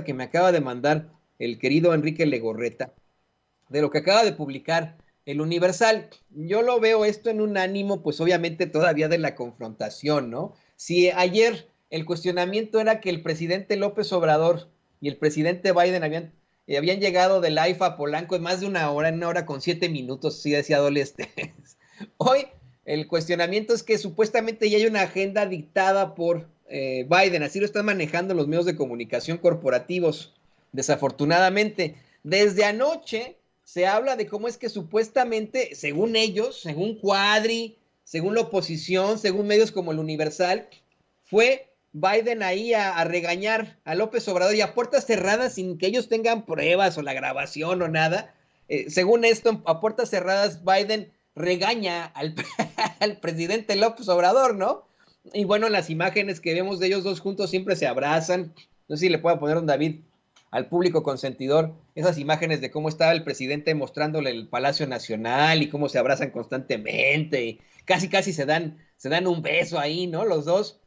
que me acaba de mandar el querido Enrique Legorreta, de lo que acaba de publicar el Universal. Yo lo veo esto en un ánimo, pues obviamente todavía de la confrontación, ¿no? Si ayer el cuestionamiento era que el presidente López Obrador y el presidente Biden habían llegado del AIFA a Polanco en más de en 1 hora con 7 minutos, así decía Doleste. Hoy el cuestionamiento es que supuestamente ya hay una agenda dictada por Biden, así lo están manejando los medios de comunicación corporativos, desafortunadamente. Desde anoche se habla de cómo es que supuestamente, según ellos, según Cuadri, según la oposición, según medios como el Universal, fue Biden ahí a regañar a López Obrador y a puertas cerradas sin que ellos tengan pruebas o la grabación o nada. Según esto, a puertas cerradas, Biden regaña al presidente López Obrador, ¿no? Y bueno, las imágenes que vemos de ellos dos juntos siempre se abrazan. No sé si le puedo poner un David al público consentidor esas imágenes de cómo estaba el presidente mostrándole el Palacio Nacional y cómo se abrazan constantemente y casi casi se dan un beso ahí, ¿no? Los dos.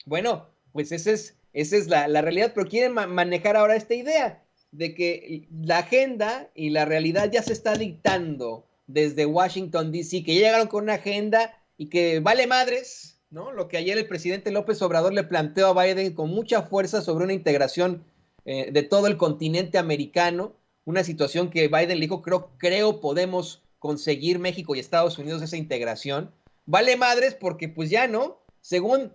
Bueno, pues esa es la realidad, pero quieren manejar ahora esta idea de que la agenda y la realidad ya se está dictando desde Washington, D.C., que ya llegaron con una agenda y que vale madres, ¿no? Lo que ayer el presidente López Obrador le planteó a Biden con mucha fuerza sobre una integración de todo el continente americano, una situación que Biden le dijo, creo podemos conseguir México y Estados Unidos esa integración. Vale madres porque pues ya no, según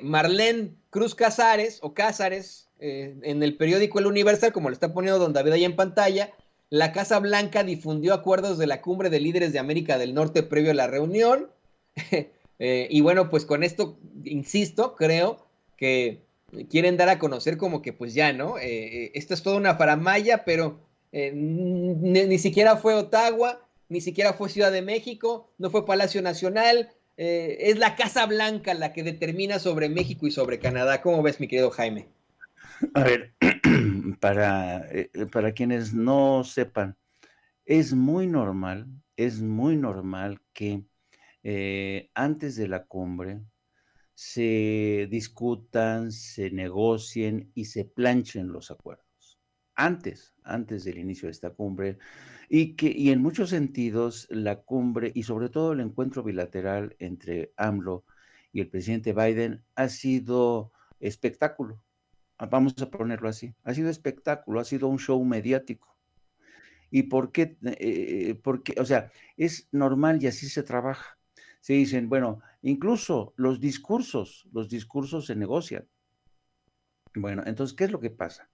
Marlene Cruz Casares o Cázares en el periódico El Universal, como lo está poniendo don David ahí en pantalla, la Casa Blanca difundió acuerdos de la cumbre de líderes de América del Norte previo a la reunión. Y bueno, pues con esto, insisto, creo que quieren dar a conocer como que pues ya, ¿no? Esto es toda una faramaya, pero ni siquiera fue Ottawa, ni siquiera fue Ciudad de México, no fue Palacio Nacional, es la Casa Blanca la que determina sobre México y sobre Canadá. ¿Cómo ves, mi querido Jaime? A ver, para quienes no sepan, es muy normal que antes de la cumbre se discutan, se negocien y se planchen los acuerdos. Antes del inicio de esta cumbre, y en muchos sentidos la cumbre y sobre todo el encuentro bilateral entre AMLO y el presidente Biden ha sido espectáculo. Vamos a ponerlo así. Ha sido espectáculo, ha sido un show mediático. ¿Y por qué? Porque, o sea, es normal y así se trabaja. Se dicen, bueno, incluso los discursos se negocian. Bueno, entonces, ¿qué es lo que pasa?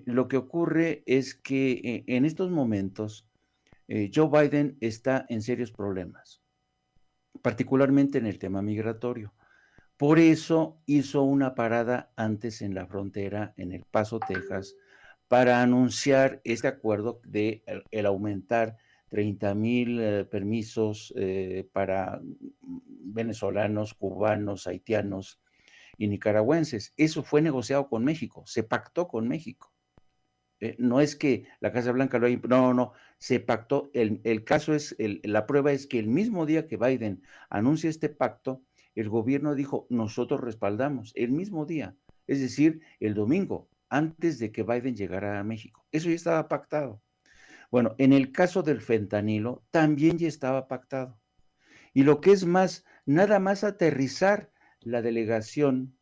Lo que ocurre es que en estos momentos Joe Biden está en serios problemas, particularmente en el tema migratorio. Por eso hizo una parada antes en la frontera, en El Paso, Texas, para anunciar este acuerdo de el aumentar 30,000 permisos para venezolanos, cubanos, haitianos y nicaragüenses. Eso fue negociado con México, se pactó con México. No es que la Casa Blanca lo haya, no, se pactó. El caso es, la prueba es que el mismo día que Biden anuncia este pacto, el gobierno dijo, nosotros respaldamos, el mismo día, es decir, el domingo, antes de que Biden llegara a México. Eso ya estaba pactado. Bueno, en el caso del fentanilo, también ya estaba pactado. Y lo que es más, nada más aterrizar la delegación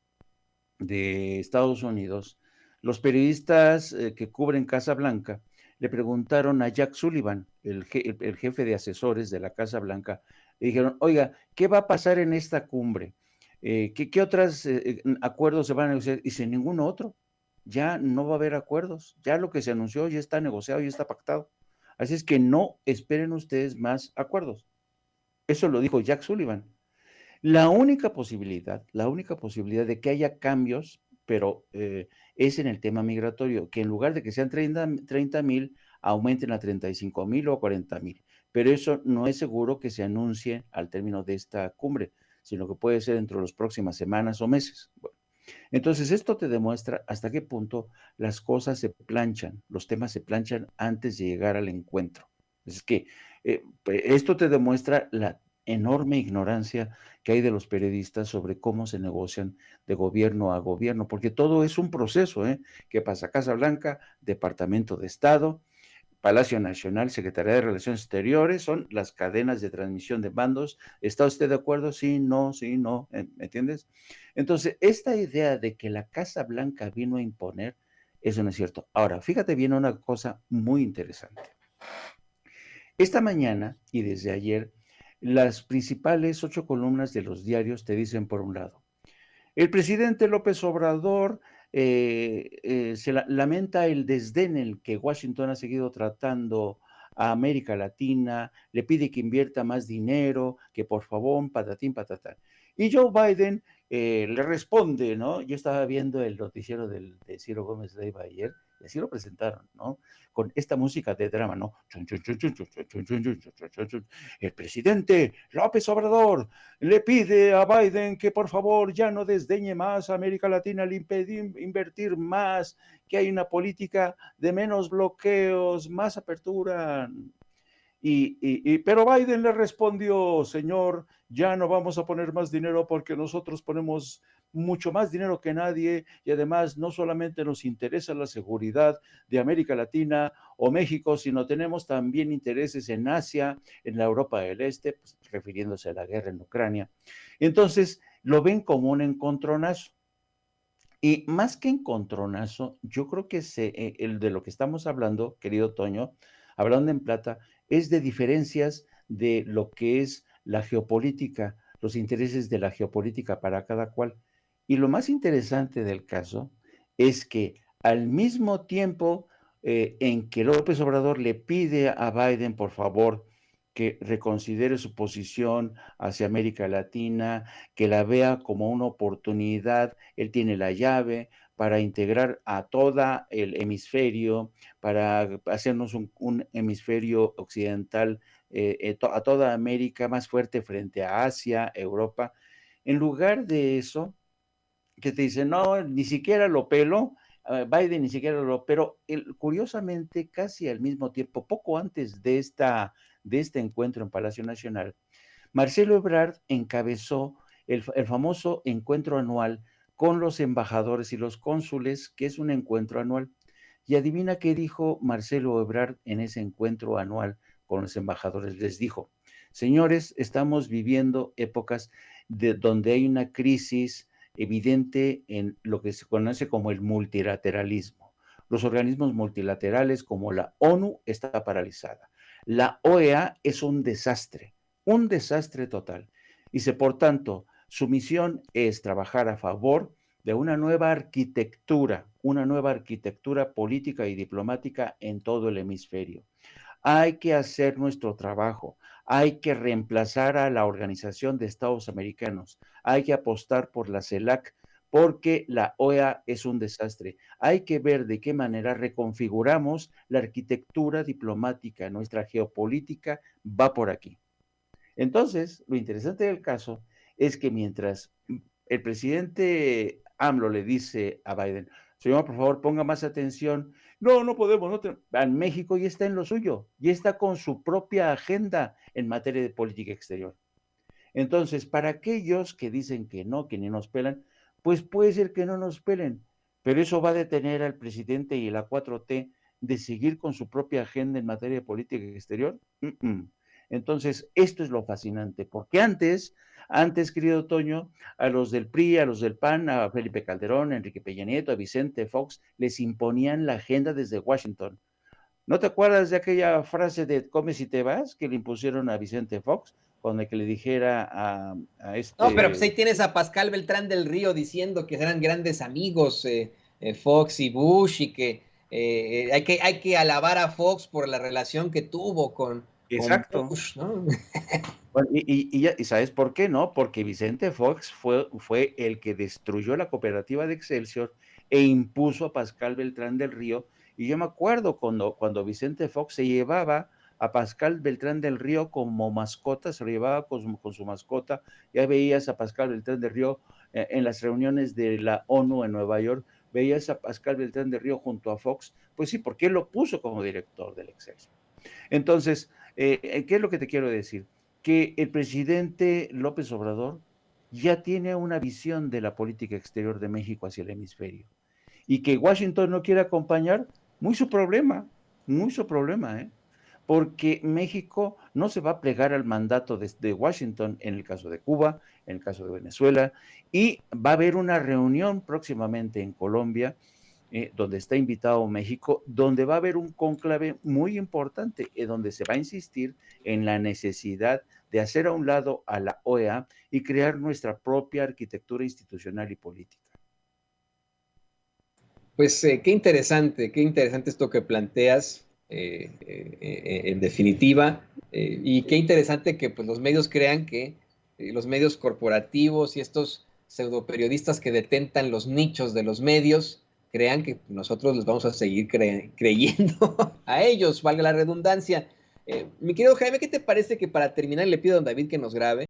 de Estados Unidos, los periodistas que cubren Casa Blanca le preguntaron a Jack Sullivan, el jefe de asesores de la Casa Blanca, le dijeron, oiga, ¿qué va a pasar en esta cumbre? ¿Qué otros acuerdos se van a negociar? Y sin ninguno otro, ya no va a haber acuerdos, ya lo que se anunció ya está negociado, ya está pactado. Así es que no esperen ustedes más acuerdos. Eso lo dijo Jack Sullivan. La única posibilidad de que haya cambios, pero es en el tema migratorio, que en lugar de que sean 30,000, aumenten a 35,000 o 40,000. Pero eso no es seguro que se anuncie al término de esta cumbre, sino que puede ser dentro de las próximas semanas o meses. Bueno, entonces esto te demuestra hasta qué punto las cosas se planchan, los temas se planchan antes de llegar al encuentro. Es que esto te demuestra enorme ignorancia que hay de los periodistas sobre cómo se negocian de gobierno a gobierno, porque todo es un proceso, ¿eh? ¿Qué pasa? Casa Blanca, Departamento de Estado, Palacio Nacional, Secretaría de Relaciones Exteriores, son las cadenas de transmisión de mandos. ¿Está usted de acuerdo? Sí, no, sí, no, ¿me entiendes? Entonces, esta idea de que la Casa Blanca vino a imponer, eso no es cierto. Ahora, fíjate bien una cosa muy interesante. Esta mañana y desde ayer, las principales 8 columnas de los diarios te dicen, por un lado, el presidente López Obrador lamenta el desdén en el que Washington ha seguido tratando a América Latina, le pide que invierta más dinero, que por favor, patatín, patatán. Y Joe Biden le responde, ¿no? Yo estaba viendo el noticiero de Ciro Gómez Leiva ayer, y así lo presentaron, ¿no? Con esta música de drama, ¿no? El presidente López Obrador le pide a Biden que por favor ya no desdeñe más a América Latina, le impedir invertir más, que hay una política de menos bloqueos, más apertura. Pero Biden le respondió, señor, ya no vamos a poner más dinero porque nosotros ponemos mucho más dinero que nadie y además no solamente nos interesa la seguridad de América Latina o México, sino tenemos también intereses en Asia, en la Europa del Este, pues, refiriéndose a la guerra en Ucrania. Entonces, lo ven como un encontronazo. Y más que encontronazo, yo creo que el de lo que estamos hablando, querido Toño, hablando en plata, es de diferencias de lo que es la geopolítica, los intereses de la geopolítica para cada cual. Y lo más interesante del caso es que al mismo tiempo en que López Obrador le pide a Biden, por favor, que reconsidere su posición hacia América Latina, que la vea como una oportunidad, él tiene la llave para integrar a todo el hemisferio, para hacernos un hemisferio occidental, a toda América más fuerte frente a Asia, Europa. En lugar de eso, que te dicen, no, ni siquiera lo pelo, Biden ni siquiera lo, pero curiosamente, casi al mismo tiempo, poco antes de este encuentro en Palacio Nacional, Marcelo Ebrard encabezó el famoso encuentro anual con los embajadores y los cónsules, que es un encuentro anual. Y adivina qué dijo Marcelo Ebrard en ese encuentro anual con los embajadores. Les dijo, señores, estamos viviendo épocas donde hay una crisis evidente en lo que se conoce como el multilateralismo. Los organismos multilaterales como la ONU está paralizada. La OEA es un desastre total. Dice, por tanto, su misión es trabajar a favor de una nueva arquitectura política y diplomática en todo el hemisferio. Hay que hacer nuestro trabajo, hay que reemplazar a la Organización de Estados Americanos, hay que apostar por la CELAC porque la OEA es un desastre. Hay que ver de qué manera reconfiguramos la arquitectura diplomática, nuestra geopolítica va por aquí. Entonces, lo interesante del caso es que mientras el presidente AMLO le dice a Biden, señor, por favor, ponga más atención, no, no podemos, en México ya está en lo suyo, ya está con su propia agenda en materia de política exterior. Entonces, para aquellos que dicen que no, que ni nos pelan, pues puede ser que no nos pelen, pero eso va a detener al presidente y la 4T de seguir con su propia agenda en materia de política exterior. Entonces, esto es lo fascinante, porque antes, querido Toño, a los del PRI, a los del PAN, a Felipe Calderón, a Enrique Peña Nieto, a Vicente Fox, les imponían la agenda desde Washington. ¿No te acuerdas de aquella frase de come si te vas que le impusieron a Vicente Fox cuando que le dijera a No, pero pues ahí este... tienes a Pascal Beltrán del Río diciendo que eran grandes amigos Fox y Bush y que, hay que alabar a Fox por la relación que tuvo con Exacto. Bush, ¿no? Bueno, y ¿sabes por qué no? Porque Vicente Fox fue el que destruyó la cooperativa de Excelsior e impuso a Pascal Beltrán del Río. Y yo me acuerdo cuando Vicente Fox se llevaba a Pascal Beltrán del Río como mascota, se lo llevaba con su mascota, ya veías a Pascal Beltrán del Río en las reuniones de la ONU en Nueva York, veías a Pascal Beltrán del Río junto a Fox, pues sí, porque él lo puso como director del Excelsior. Entonces, ¿qué es lo que te quiero decir? que el presidente López Obrador ya tiene una visión de la política exterior de México hacia el hemisferio y que Washington no quiere acompañar, muy su problema, ¿eh? Porque México no se va a plegar al mandato de Washington en el caso de Cuba, en el caso de Venezuela, y va a haber una reunión próximamente en Colombia, donde está invitado México, donde va a haber un cónclave muy importante, donde se va a insistir en la necesidad de hacer a un lado a la OEA y crear nuestra propia arquitectura institucional y política. Pues qué interesante esto que planteas, en definitiva, y qué interesante que pues, los medios crean que los medios corporativos y estos pseudoperiodistas que detentan los nichos de los medios crean que nosotros les vamos a seguir creyendo a ellos, valga la redundancia. Mi querido Jaime, ¿qué te parece que para terminar le pido a don David que nos grabe